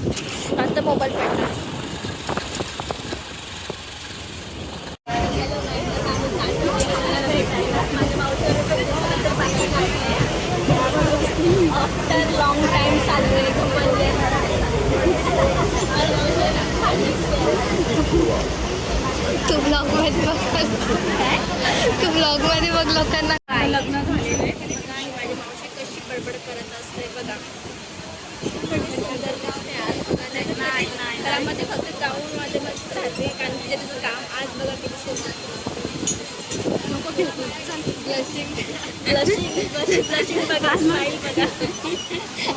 आता मोबाईल पडला. After long time चालू तू ब्लॉगमध्ये बघ, तू ब्लॉगमध्ये बघ लोकांना लग्न झालेलं आहे आणि माझी मावशी कशी बडबड करत असते बघा. घरामध्ये फक्त गाऊन मध्ये मस्त राहते कारण तिथे तिचं काम आज बघा किती सुंदर. नको घेऊ ब्लशिंग ब्लशिंग बघा, स्माईल बघा.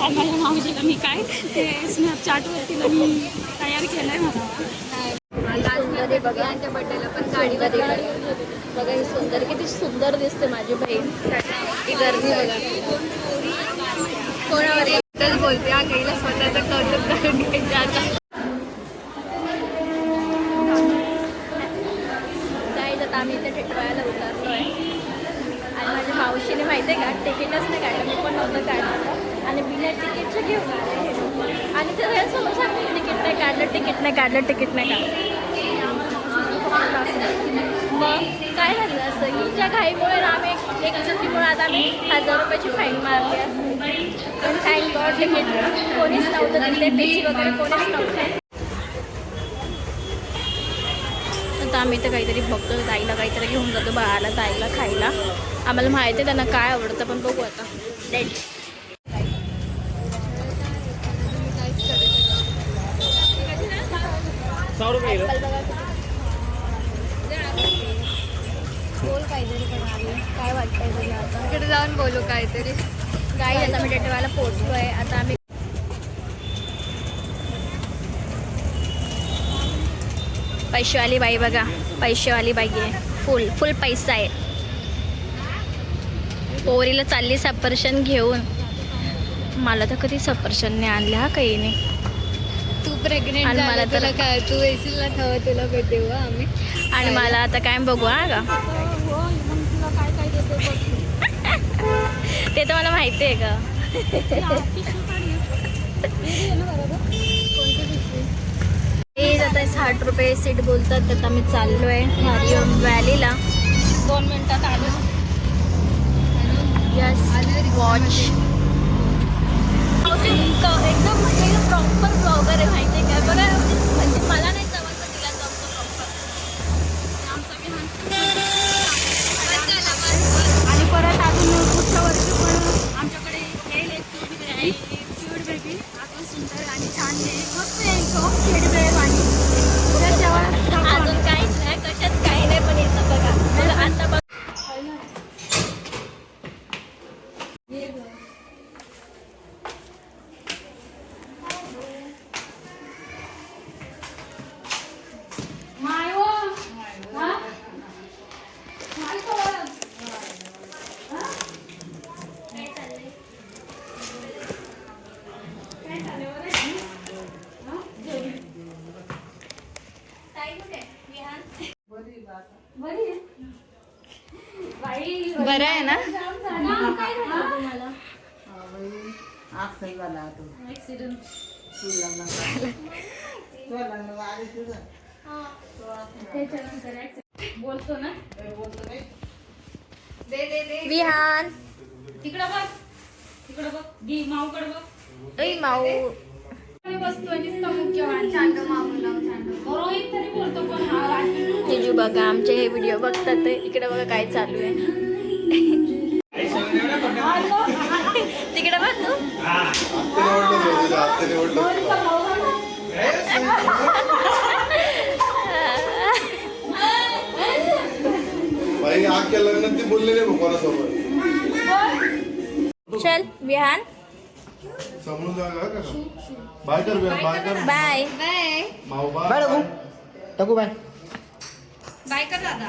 आणि माझ्या मावशीला मी काय ते स्नॅपचॅटवरती मी तयार केलं आहे मला. सुंदर बघा यांच्या बड्डेला पण गाडीवर बघा ही सुंदर, किती सुंदर दिसते माझी बहीण. ही गर्दी बघा कोणावर एकटंच बोलते. हा गाईला स्वतःचं कौतुक करून घ्यायचं. आता आता आम्ही इथे टिटवाळ्याला उतरलो आहे आणि माझ्या मावशीने माहिती आहे का तिकीटच नाही काढलं. मी पण नव्हतं काढलं आणि बिना तिकीटचं घेऊन आले आणि ते सगळ्यांसमोर सांगते तिकीट नाही काढलं, तिकीट नाही काढलं, तिकीट नाही काढलं. मग काय झालं असतं हिच्या घाईमुळे आम्ही एक चुकीमुळे आता आम्ही 1000 रुपयाची फाईन मारली आहे. पण थँक गॉड तिकीट कोणीच नव्हतं तिथे, पेशी वगैरे कोणीच नव्हते. आता आम्ही तर काहीतरी बघतो, ताईला काहीतरी घेऊन जातो बाळाला, ताईला खायला. आम्हाला माहिती आहे त्यांना काय आवडतं पण बघू आता. डेट बोल काहीतरी काय वाटतंय तुला आता? इकडे जाऊन बोलू काहीतरी. गाई आता आम्ही टेटवायला पोहोचलो आहे. आता आम्ही पैसेवाली बाई बघा, पैसेवाली बाई आहे, फुल पैसा आहे. पोरीला चालली सफरचंद घेऊन. मला तर कधी सफरचंद नाही आणल्या हा काही नाही. तू प्रेग्नेंट आणि मला मला तर- तुला काय तू येशील ना तेव्हा तुला भेटेऊ आम्ही. आणि मला आता काय बघू हा का काय काय देते ते तर मला माहिती आहे का. हे जात 60 रुपये सीट बोलतात. आता आम्ही चाललो आहे हरिओम व्हॅलीला. 2 मिनिटात आलो. यस वॉच एकदम म्हणजे प्रॉपर ब्लॉगर आहे माहिती आहे का. बघा म्हणजे मला नाही जमत तिला जमतो प्रॉपर. आणि परत अजून पुढच्या वर्षी पण आमच्याकडे येईल क्यूट बेबी. आपण सुंदर आणि छान मस्त यायचो खेडबेळ आणि त्याच्यावर अजून काहीच नाही, कशात काही नाही पण येतं बघा. आता बघ बरं आहे ना. बोलतो ना दे विहान तिकडं बघ, तिकडं बघ, घे माऊकडं बघ. ऐ माऊ बसतोय नुसतं मुख्यवान चांद माऊला रोहित तरी बोलतो पण हा राजवीर जिजू बघा आमचे हे व्हिडिओ बघतात. इकडे बघा काय चालू आहे. तिकडे बघ तू. लग्नात ती बोललेले कोणासोबत. चल विहान समजून जा का. बाय कर बाय कर. बाय बाय माऊ बाय. टाकू बाय. बाय कर दादा.